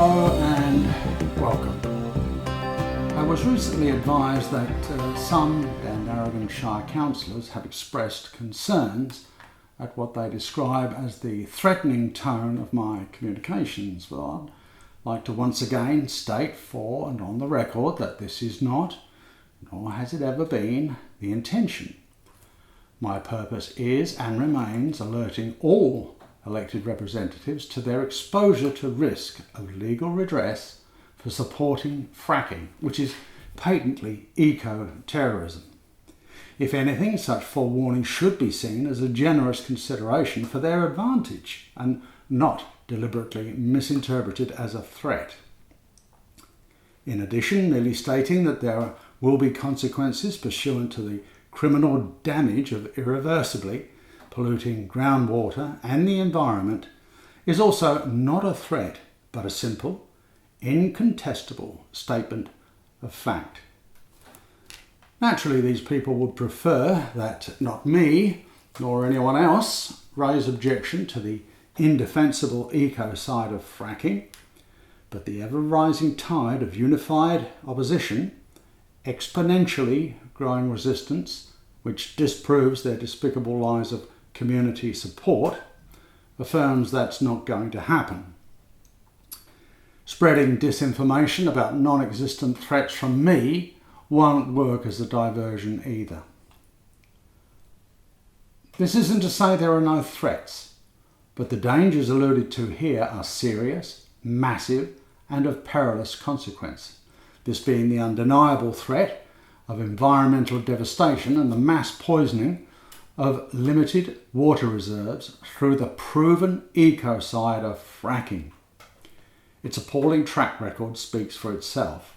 Hello and welcome. I was recently advised that some Diversionary councillors have expressed concerns at what they describe as the threatening tone of my communications. Well, I'd like to once again state for and on the record that this is not, nor has it ever been, the intention. My purpose is and remains alerting all elected representatives to their exposure to risk of legal redress for supporting fracking, which is patently eco-terrorism. If anything, such forewarning should be seen as a generous consideration for their advantage and not deliberately misinterpreted as a threat. In addition, merely stating that there will be consequences pursuant to the criminal damage of irreversibly polluting groundwater and the environment is also not a threat, but a simple, incontestable statement of fact. Naturally, these people would prefer that not me, nor anyone else, raise objection to the indefensible eco-side of fracking, but the ever-rising tide of unified opposition, exponentially growing resistance, which disproves their despicable lies of community support, affirms that's not going to happen. Spreading disinformation about non-existent threats from me won't work as a diversion either. This isn't to say there are no threats, but the dangers alluded to here are serious, massive, and of perilous consequence. This being the undeniable threat of environmental devastation and the mass poisoning of limited water reserves through the proven eco-side of fracking. Its appalling track record speaks for itself,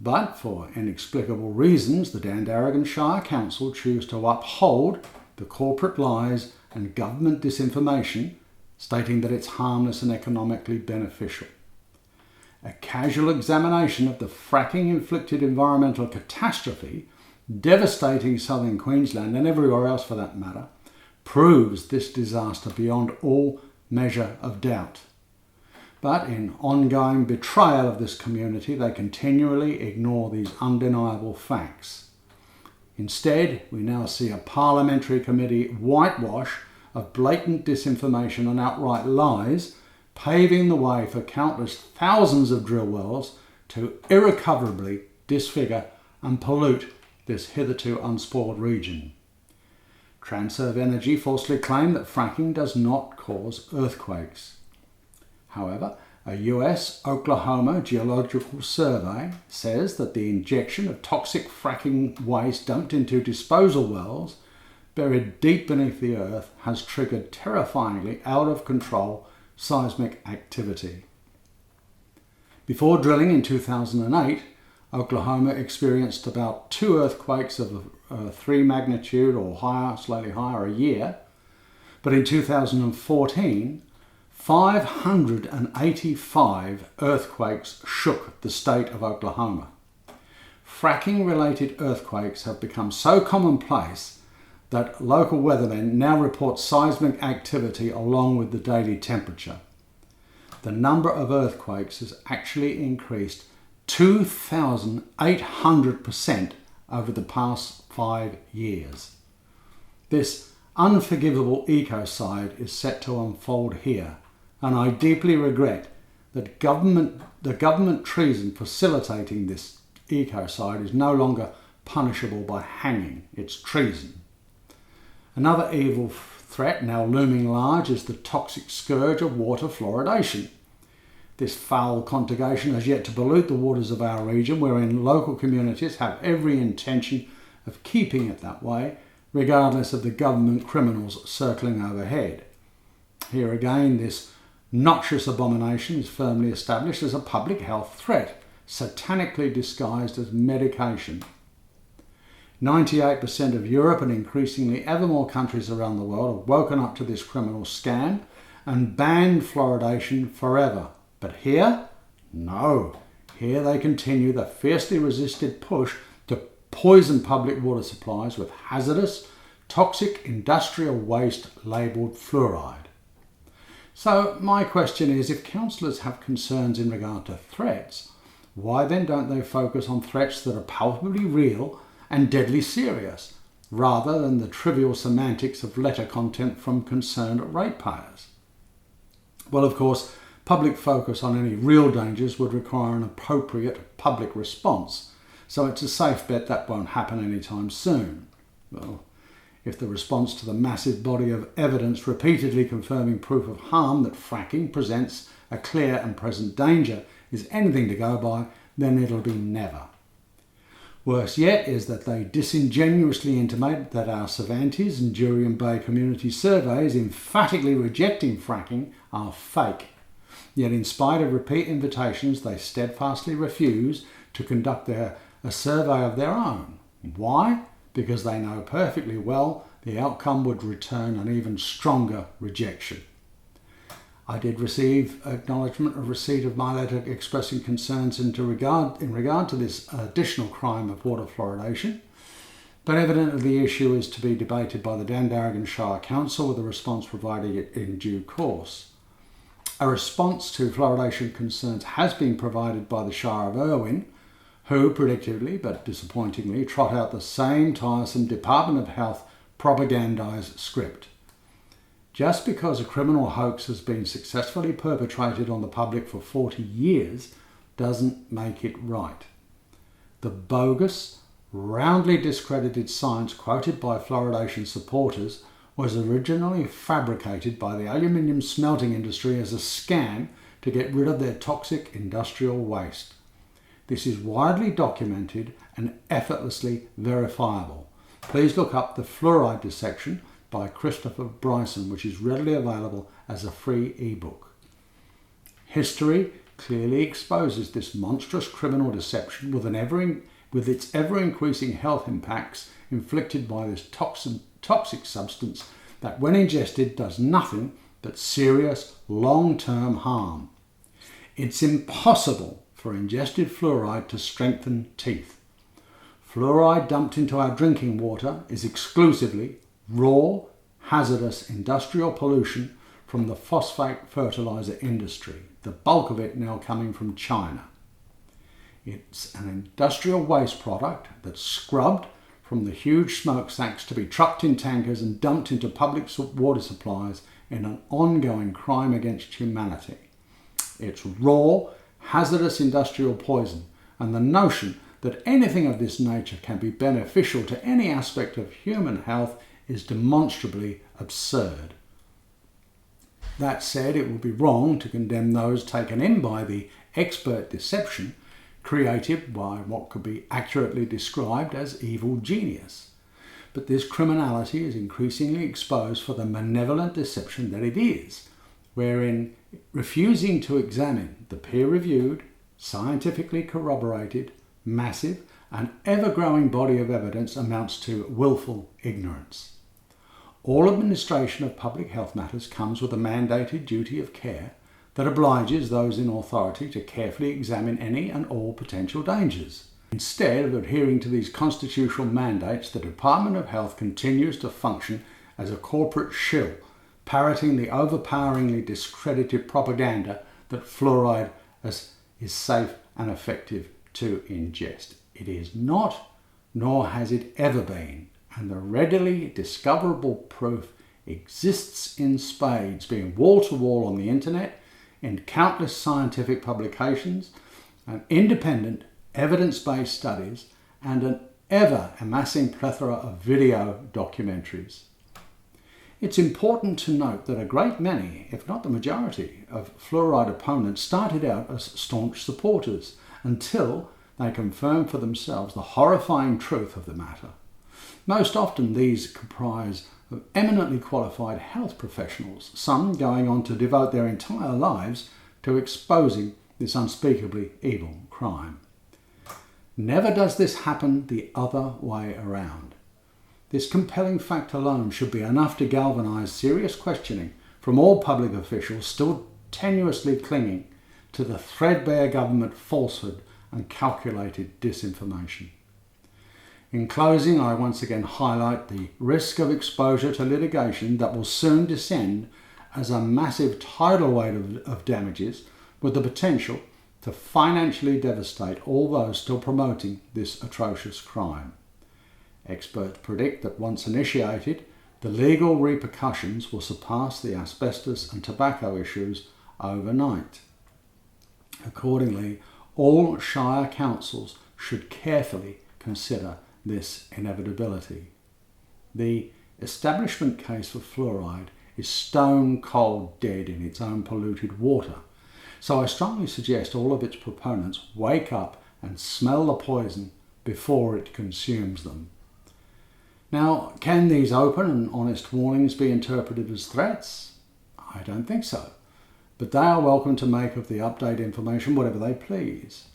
but for inexplicable reasons the Dandaragan Shire Council choose to uphold the corporate lies and government disinformation, stating that it's harmless and economically beneficial. A casual examination of the fracking-inflicted environmental catastrophe devastating southern Queensland and everywhere else for that matter, proves this disaster beyond all measure of doubt. But in ongoing betrayal of this community, they continually ignore these undeniable facts. Instead, we now see a parliamentary committee whitewash of blatant disinformation and outright lies, paving the way for countless thousands of drill wells to irrecoverably disfigure and pollute this hitherto unspoiled region. Transurf Energy falsely claim that fracking does not cause earthquakes. However, a US Oklahoma geological survey says that the injection of toxic fracking waste dumped into disposal wells buried deep beneath the earth has triggered terrifyingly out of control seismic activity. Before drilling in 2008, Oklahoma experienced about 2 earthquakes of 3 magnitude or higher, slightly higher a year. But in 2014, 585 earthquakes shook the state of Oklahoma. Fracking-related earthquakes have become so commonplace that local weathermen now report seismic activity along with the daily temperature. The number of earthquakes has actually increased 2,800% over the past 5 years. This unforgivable ecocide is set to unfold here, and I deeply regret that the government treason facilitating this ecocide is no longer punishable by hanging. It's treason. Another evil threat now looming large is the toxic scourge of water fluoridation. This foul contagion has yet to pollute the waters of our region, wherein local communities have every intention of keeping it that way, regardless of the government criminals circling overhead. Here again, this noxious abomination is firmly established as a public health threat, satanically disguised as medication. 98% of Europe and increasingly ever more countries around the world have woken up to this criminal scam and banned fluoridation forever. But here, no. Here they continue the fiercely resisted push to poison public water supplies with hazardous, toxic industrial waste labelled fluoride. So my question is, if counsellors have concerns in regard to threats, why then don't they focus on threats that are palpably real and deadly serious, rather than the trivial semantics of letter content from concerned ratepayers? Well, of course, public focus on any real dangers would require an appropriate public response, so it's a safe bet that won't happen anytime soon. Well, if the response to the massive body of evidence repeatedly confirming proof of harm that fracking presents a clear and present danger is anything to go by, then it'll be never. Worse yet is that they disingenuously intimate that our Cervantes and Jurien Bay community surveys emphatically rejecting fracking are fake. Yet in spite of repeat invitations, they steadfastly refuse to conduct a survey of their own. Why? Because they know perfectly well the outcome would return an even stronger rejection. I did receive acknowledgement of receipt of my letter expressing concerns in regard to this additional crime of water fluoridation, but evidently the issue is to be debated by the Dandaragan Shire Council, with a response provided in due course. A response to fluoridation concerns has been provided by the Shire of Irwin, who, predictably but disappointingly, trot out the same tiresome Department of Health propagandised script. Just because a criminal hoax has been successfully perpetrated on the public for 40 years doesn't make it right. The bogus, roundly discredited science quoted by fluoridation supporters was originally fabricated by the aluminium smelting industry as a scam to get rid of their toxic industrial waste. This is widely documented and effortlessly verifiable. Please look up The Fluoride Dissection by Christopher Bryson, which is readily available as a free ebook. History clearly exposes this monstrous criminal deception with its ever-increasing health impacts inflicted by this toxic substance that, when ingested, does nothing but serious long-term harm. It's impossible for ingested fluoride to strengthen teeth. Fluoride dumped into our drinking water is exclusively raw, hazardous industrial pollution from the phosphate fertilizer industry, the bulk of it now coming from China. It's an industrial waste product that's scrubbed from the huge smokestacks to be trucked in tankers and dumped into public water supplies in an ongoing crime against humanity. It's raw, hazardous industrial poison, and the notion that anything of this nature can be beneficial to any aspect of human health is demonstrably absurd. That said, it would be wrong to condemn those taken in by the expert deception created by what could be accurately described as evil genius. But this criminality is increasingly exposed for the malevolent deception that it is, wherein refusing to examine the peer-reviewed, scientifically corroborated, massive and ever-growing body of evidence amounts to willful ignorance. All administration of public health matters comes with a mandated duty of care that obliges those in authority to carefully examine any and all potential dangers. Instead of adhering to these constitutional mandates, the Department of Health continues to function as a corporate shill, parroting the overpoweringly discredited propaganda that fluoride is safe and effective to ingest. It is not, nor has it ever been, and the readily discoverable proof exists in spades, being wall to wall on the internet, in countless scientific publications, and independent evidence-based studies, and an ever-amassing plethora of video documentaries. It's important to note that a great many, if not the majority, of fluoride opponents started out as staunch supporters until they confirmed for themselves the horrifying truth of the matter. Most often these comprise of eminently qualified health professionals, some going on to devote their entire lives to exposing this unspeakably evil crime. Never does this happen the other way around. This compelling fact alone should be enough to galvanise serious questioning from all public officials still tenuously clinging to the threadbare government falsehood and calculated disinformation. In closing, I once again highlight the risk of exposure to litigation that will soon descend as a massive tidal wave of damages with the potential to financially devastate all those still promoting this atrocious crime. Experts predict that once initiated, the legal repercussions will surpass the asbestos and tobacco issues overnight. Accordingly, all Shire councils should carefully consider this inevitability. The establishment case for fluoride is stone cold dead in its own polluted water, so I strongly suggest all of its proponents wake up and smell the poison before it consumes them. Now, can these open and honest warnings be interpreted as threats? I don't think so, but they are welcome to make of the update information whatever they please.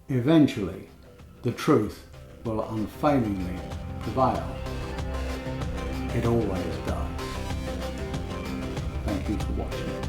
Eventually, the truth will unfailingly prevail. It always does. Thank you for watching.